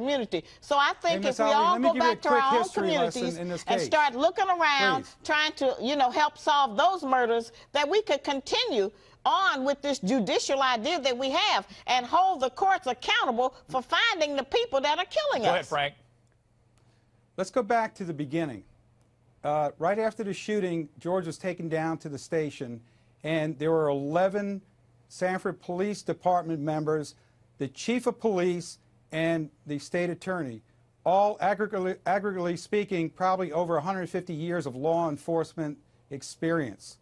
community. So I think Hey, if we Ali, all let me go give you a back to quick our own history lesson communities in this and case. start looking around, Please. trying to, you know, help solve those murders, that we could continue on with this judicial idea that we have and hold the courts accountable for finding the people that are killing us. Go ahead, Frank. Let's go back to the beginning. Right after the shooting, George was taken down to the station, and there were 11 Sanford Police Department members, the chief of police, and the state attorney, all aggregately speaking, probably over 150 years of law enforcement experience.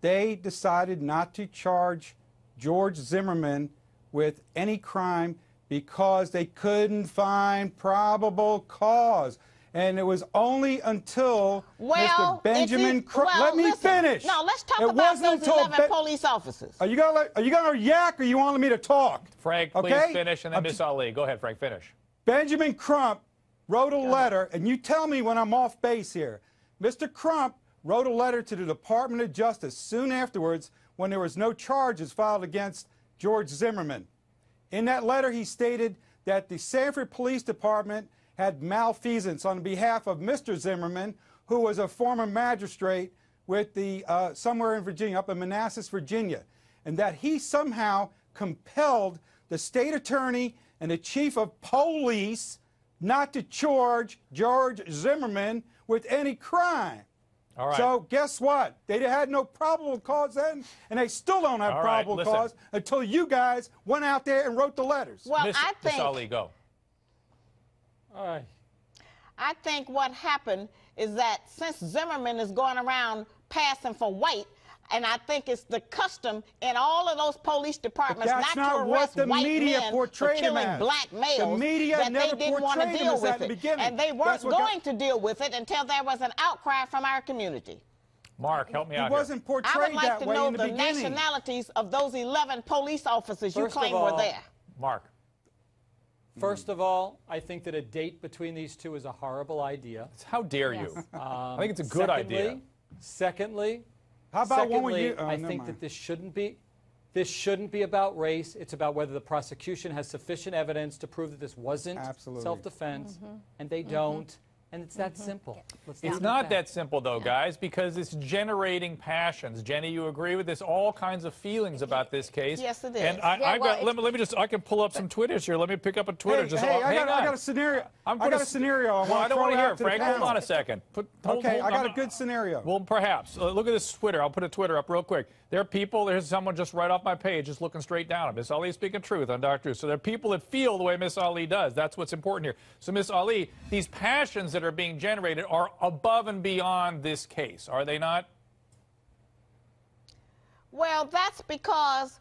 They decided not to charge George Zimmerman with any crime because they couldn't find probable cause. And it was only until Mr. Benjamin let me finish. No, let's talk about those 11 police officers. Are you gonna yak, or you want me to talk? Frank, please finish, and then Miss Ali. Go ahead, Frank, finish. Benjamin Crump wrote a letter, and you tell me when I'm off base here. Mr. Crump wrote a letter to the Department of Justice soon afterwards when there was no charges filed against George Zimmerman. In that letter, he stated that the Sanford Police Department had malfeasance on behalf of Mr. Zimmerman, who was a former magistrate with the somewhere in Virginia, up in Manassas, Virginia, and that he somehow compelled the state attorney and the chief of police not to charge George Zimmerman with any crime. All right. So guess what? They had no probable cause then, and they still don't have probable cause until you guys went out there and wrote the letters. Well, Miss Ali, go. I think what happened is that since Zimmerman is going around passing for white, and I think it's the custom in all of those police departments not to arrest white men for killing black males, that they didn't want to deal with it. And they weren't going to deal with it until there was an outcry from our community. Mark, help me out. It wasn't portrayed that way in the beginning. I would like to know the nationalities of those 11 police officers you claim were there. Mark. First of all, I think that a date between these two is a horrible idea. How dare you? I think it's a good idea. Secondly, how about I think that this shouldn't be about race. It's about whether the prosecution has sufficient evidence to prove that this wasn't self-defense, and they don't. And it's that simple. It's not that simple, though, guys, because it's generating passions. Jenny, you agree with this? All kinds of feelings about this case. Yes, it is. And let me just, I can pull up some Twitters here. Let me pick up a Twitter. I got a scenario. I got a scenario. I don't want to hear it, Frank. Hold on a second. I got a good scenario. Well, perhaps. Look at this Twitter. I'll put a Twitter up real quick. There are people, there's someone just right off my page just looking straight down. Miss Ali speaking truth on Dr. So there are people that feel the way Miss Ali does. That's what's important here. So, Miss Ali, these passions that are being generated are above and beyond this case, are they not? Well, that's because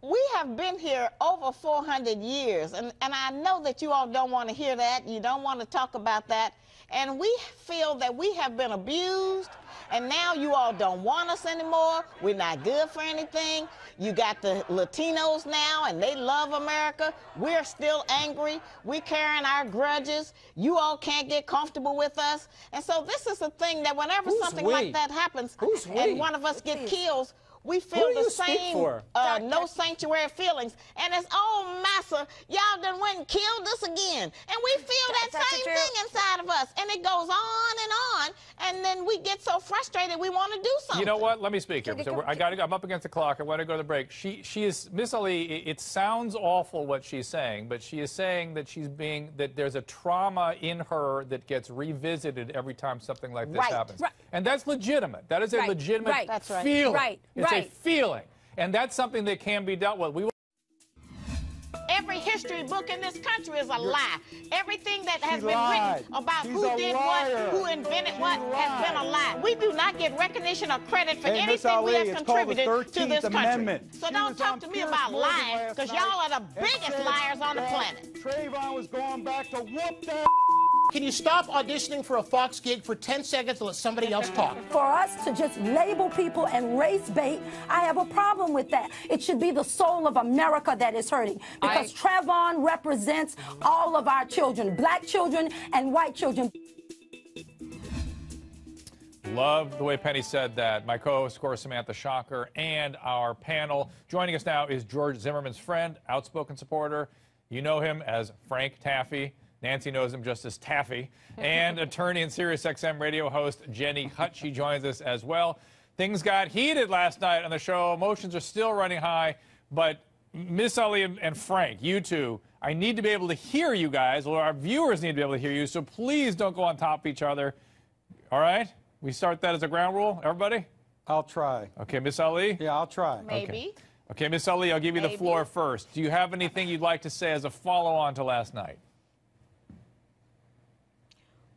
we have been here over 400 years, and I know that you all don't want to hear that. You don't want to talk about that. And we feel that we have been abused, and now you all don't want us anymore. We're not good for anything. You got the Latinos now, and they love America. We're still angry. We're carrying our grudges. You all can't get comfortable with us. And so this is the thing, that whenever something like that happens and one of us get killed, we feel the same no sanctuary feelings. And it's, oh, massa, y'all done went and killed us again. And we feel that same thing inside of us. And it goes on and on. And then we get so frustrated we want to do something. You know what? Let me speak here. So I'm up against the clock. I want to go to the break. She is, Miss Ali, it sounds awful what she's saying, but she is saying that that there's a trauma in her that gets revisited every time something like this happens. And that's legitimate. That is a legitimate feeling. It's a feeling, and that's something that can be dealt with. Every history book in this country is a lie. Everything that has been written about who did what, who invented what, has been a lie. We do not get recognition or credit for anything we have contributed to this country. So don't talk to me about lying, because y'all are the biggest liars on the planet. Trayvon was going back to whoop that. Can you stop auditioning for a Fox gig for 10 seconds and let somebody else talk? For us to just label people and race bait, I have a problem with that. It should be the soul of America that is hurting, because Trayvon represents all of our children, black children and white children. Love the way Penny said that. My co-host, of course, Samantha Shocker, and our panel. Joining us now is George Zimmerman's friend, outspoken supporter. You know him as Frank Taffy. Nancy knows him just as Taffy, and attorney and SiriusXM radio host Jenny Hutt. She joins us as well. Things got heated last night on the show. Emotions are still running high, but Miss Ali and Frank, you two, I need to be able to hear you guys, or our viewers need to be able to hear you, so please don't go on top of each other. All right? We start that as a ground rule, everybody? I'll try. Okay, Miss Ali? Yeah, I'll try. Maybe. Okay, Miss Ali, I'll give you the floor first. Do you have anything you'd like to say as a follow-on to last night?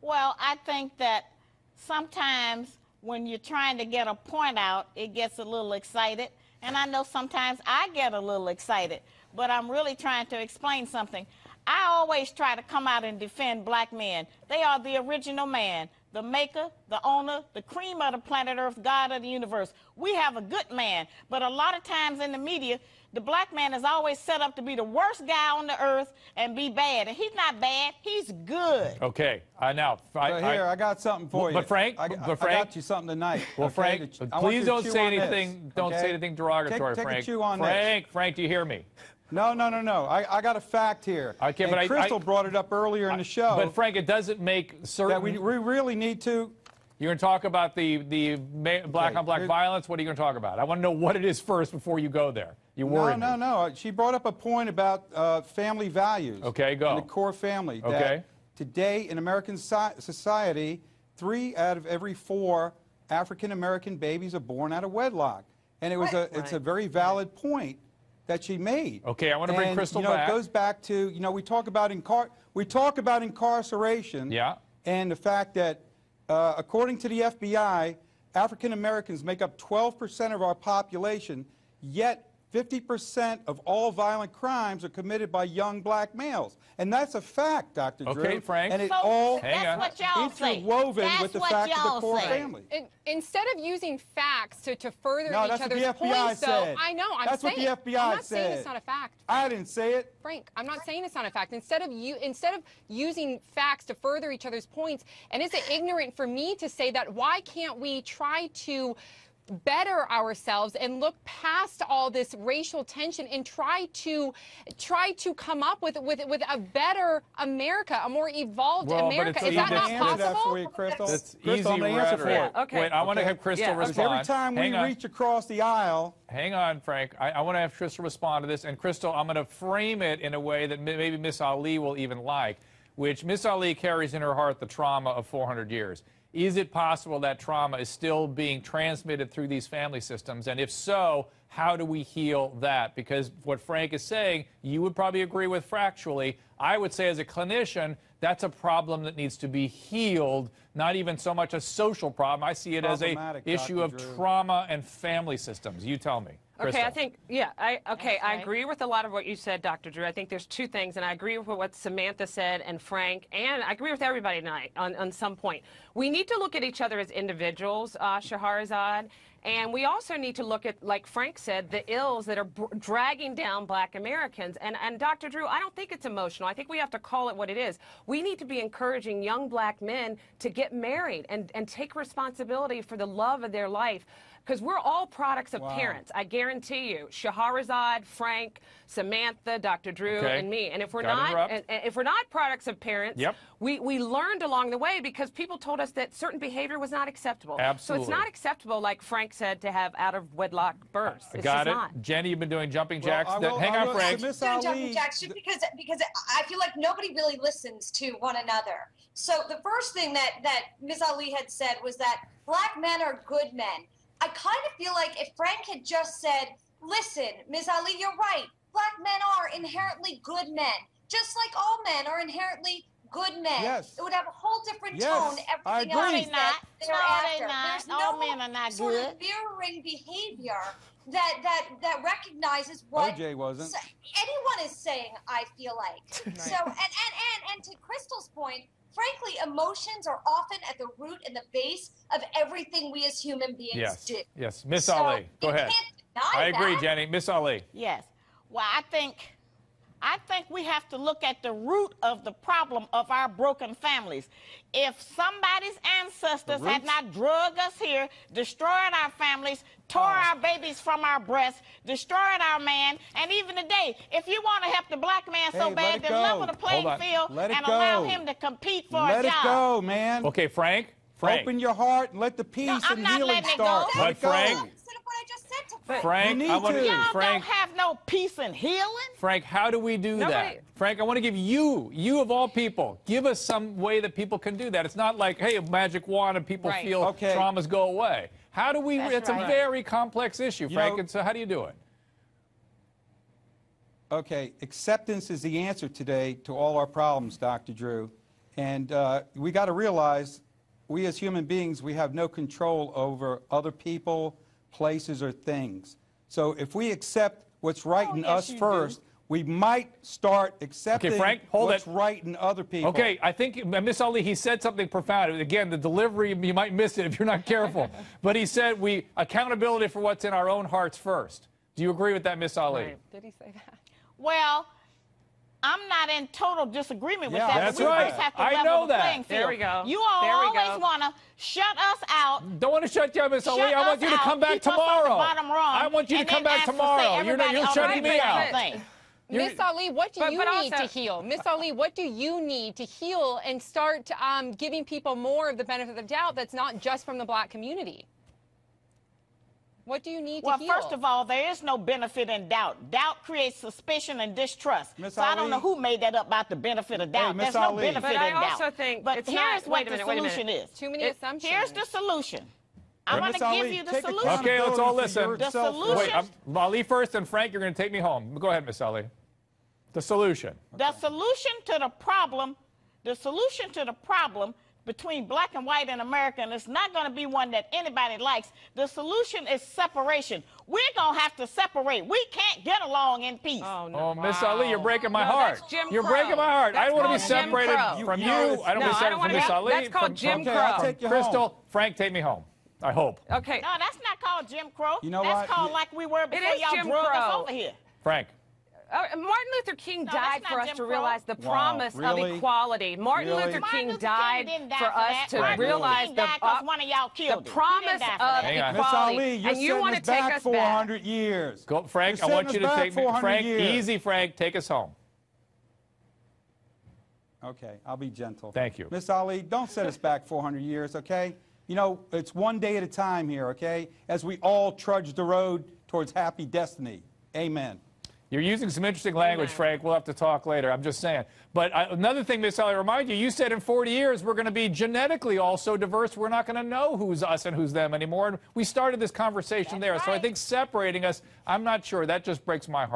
Well, I think that sometimes when you're trying to get a point out, it gets a little excited. And I know sometimes I get a little excited, but I'm really trying to explain something. I always try to come out and defend black men. They are the original man, the maker, the owner, the cream of the planet Earth, God of the universe. We have a good man, but a lot of times in the media, the black man is always set up to be the worst guy on the earth and be bad. And he's not bad, he's good. Okay, now, I got something for you. But Frank, I got you something tonight. Well, okay, Frank, please don't say anything. Don't say anything derogatory, take Frank. a chew on Frank, do you hear me? No. I got a fact here. Okay, and but Crystal brought it up earlier in the show. But Frank, it doesn't make certain that we really need to. You're going to talk about the black-on-black violence? What are you going to talk about? I want to know what it is first before you go there. You worried me. No. She brought up a point about family values. Okay, go. And the core family. Okay. That today in American society, 3 out of every 4 African-American babies are born out of wedlock. And it was it's a very valid point that she made. Okay, I want to bring Crystal back. It goes back to, we talk about incarceration. Yeah. And the fact that according to the FBI, African Americans make up 12% of our population, yet 50% of all violent crimes are committed by young black males. And that's a fact, Dr. Drew. Okay, Frank. And it So all that's what y'all say. interwoven That's with the what fact of y'all the core say. family. Instead of using facts to further No, each that's what the other's FBI points, said. though, I know, I'm That's what saying, the FBI I'm not saying said. it's not a fact. I didn't say it. Frank, I'm not saying it's not a fact. Instead of using facts to further each other's points, and is it ignorant for me to say that? Why can't we try to better ourselves and look past all this racial tension and try to come up with a better America, a more evolved America? Is that not possible? It's easy rhetoric. Okay. Wait, I want to have Crystal respond. Every time we reach across the aisle. Hang on, Frank. I want to have Crystal respond to this. And Crystal, I'm going to frame it in a way that maybe Miss Ali will even like, which Miss Ali carries in her heart the trauma of 400 years. Is it possible that trauma is still being transmitted through these family systems? And if so, how do we heal that? Because what Frank is saying, you would probably agree with factually. I would say as a clinician, that's a problem that needs to be healed, not even so much a social problem. I see it as an issue of trauma and family systems. You tell me. Crystal. Okay, I think, I agree with a lot of what you said, Dr. Drew. I think there's 2 things, and I agree with what Samantha said and Frank, and I agree with everybody tonight on some point. We need to look at each other as individuals, Shahrazad, and we also need to look at, like Frank said, the ills that are dragging down black Americans. And Dr. Drew, I don't think it's emotional. I think we have to call it what it is. We need to be encouraging young black men to get married and take responsibility for the love of their life. Because we're all products of parents, I guarantee you. Shahrazad, Frank, Samantha, Dr. Drew, and me. And if we're not products of parents, we learned along the way because people told us that certain behavior was not acceptable. Absolutely. So it's not acceptable, like Frank said, to have out of wedlock births. It's Got just it. not. Jenny, you've been doing jumping jacks. Hang on, Frank. Jumping jacks just because I feel like nobody really listens to one another. So the first thing that Ms. Ali had said was that black men are good men. I kind of feel like if Frank had just said, listen, Ms. Ali, you're right. Black men are inherently good men, just like all men are inherently good men. Yes. It would have a whole different tone. Everything else They're not. thereafter. There's All men are not sort good. of mirroring behavior that recognizes what OJ wasn't. Anyone is saying, I feel like. So and to Crystal's point, frankly, emotions are often at the root and the base of everything we as human beings do. Yes. Miss Ali, go ahead. Can't deny I agree, that. Jenny. Miss Ali. Yes. Well, I think I think we have to look at the root of the problem of our broken families. If somebody's ancestors had not drugged us here, destroyed our families, tore our babies from our breasts, destroyed our man, and even today, if you want to help the black man so bad, then level the playing field and allow him to compete for a job. Let it go, man. Okay, Frank. Open your heart and let the peace and healing start. Let it go. Frank, Frank, y'all don't have no peace and healing. Frank, how do we do that? Frank, I want to give you of all people, give us some way that people can do that. It's not like, hey, a magic wand and people feel traumas go away. How do we? It's a very complex issue, Frank. And so how do you do it? Okay, acceptance is the answer today to all our problems, Dr. Drew. And we got to realize, we as human beings, we have no control over other people, places, or things. So if we accept what's right in us first, we might start accepting what's right in other people. Okay, I think, Miss Ali, he said something profound. Again, the delivery, you might miss it if you're not careful. But he said accountability for what's in our own hearts first. Do you agree with that, Miss Ali? Right. Did he say that? Well, I'm not in total disagreement with that. That's but we right. first have to I level know the that. playing field. There we go. You all always want to shut us out. Don't want to shut you out, Miss Ali. I want you to come back tomorrow. I want you to come back tomorrow. You're shutting me out. Miss Ali, what do you need to heal? Miss Ali, what do you need to heal and start giving people more of the benefit of the doubt that's not just from the black community? What do you need to heal? Well, first of all, there is no benefit in doubt. Doubt creates suspicion and distrust. So I don't know who made that up about the benefit of doubt. There's no benefit in doubt. But I also think here's what the solution is. Too many assumptions. Here's the solution. I'm going to give you the solution. Okay, let's all listen. The solution. Wait, Ali first, and Frank, you're going to take me home. Go ahead, Miss Ali. The solution. The solution to the problem, between black and white in America, and it's not going to be one that anybody likes. The solution is separation. We're going to have to separate. We can't get along in peace. Oh, no. Oh, Miss Ali, you're breaking my heart. You're Crow. breaking my heart. I don't want to be That's called separated Jim Crow. from you. I don't want to be separated from Miss Ali. That's called Jim Crow. I'll take you Crystal, home. Frank, take me home. I hope. Okay. No, that's not called Jim Crow. You know that's what? called like we were before is y'all Jim drug us Crow. over here. Frank. Martin Luther King died that's for not us Jim to Crow. realize the promise of equality. Martin Luther King died for us to realize the one of y'all killed promise of equality. Miss Ali, you're and you want to take us 400 years. Go, Frank, I want you to take me. Frank, easy, Frank. Take us home. Okay, I'll be gentle. Thank you. Miss Ali, don't set us back 400 years, okay? You know, it's one day at a time here, okay? As we all trudge the road towards happy destiny. Amen. You're using some interesting language, Frank. We'll have to talk later. I'm just saying. But another thing, Miss Ali, remind you, you said in 40 years we're going to be genetically all so diverse we're not going to know who's us and who's them anymore. And we started this conversation there. So I think separating us, I'm not sure. That just breaks my heart.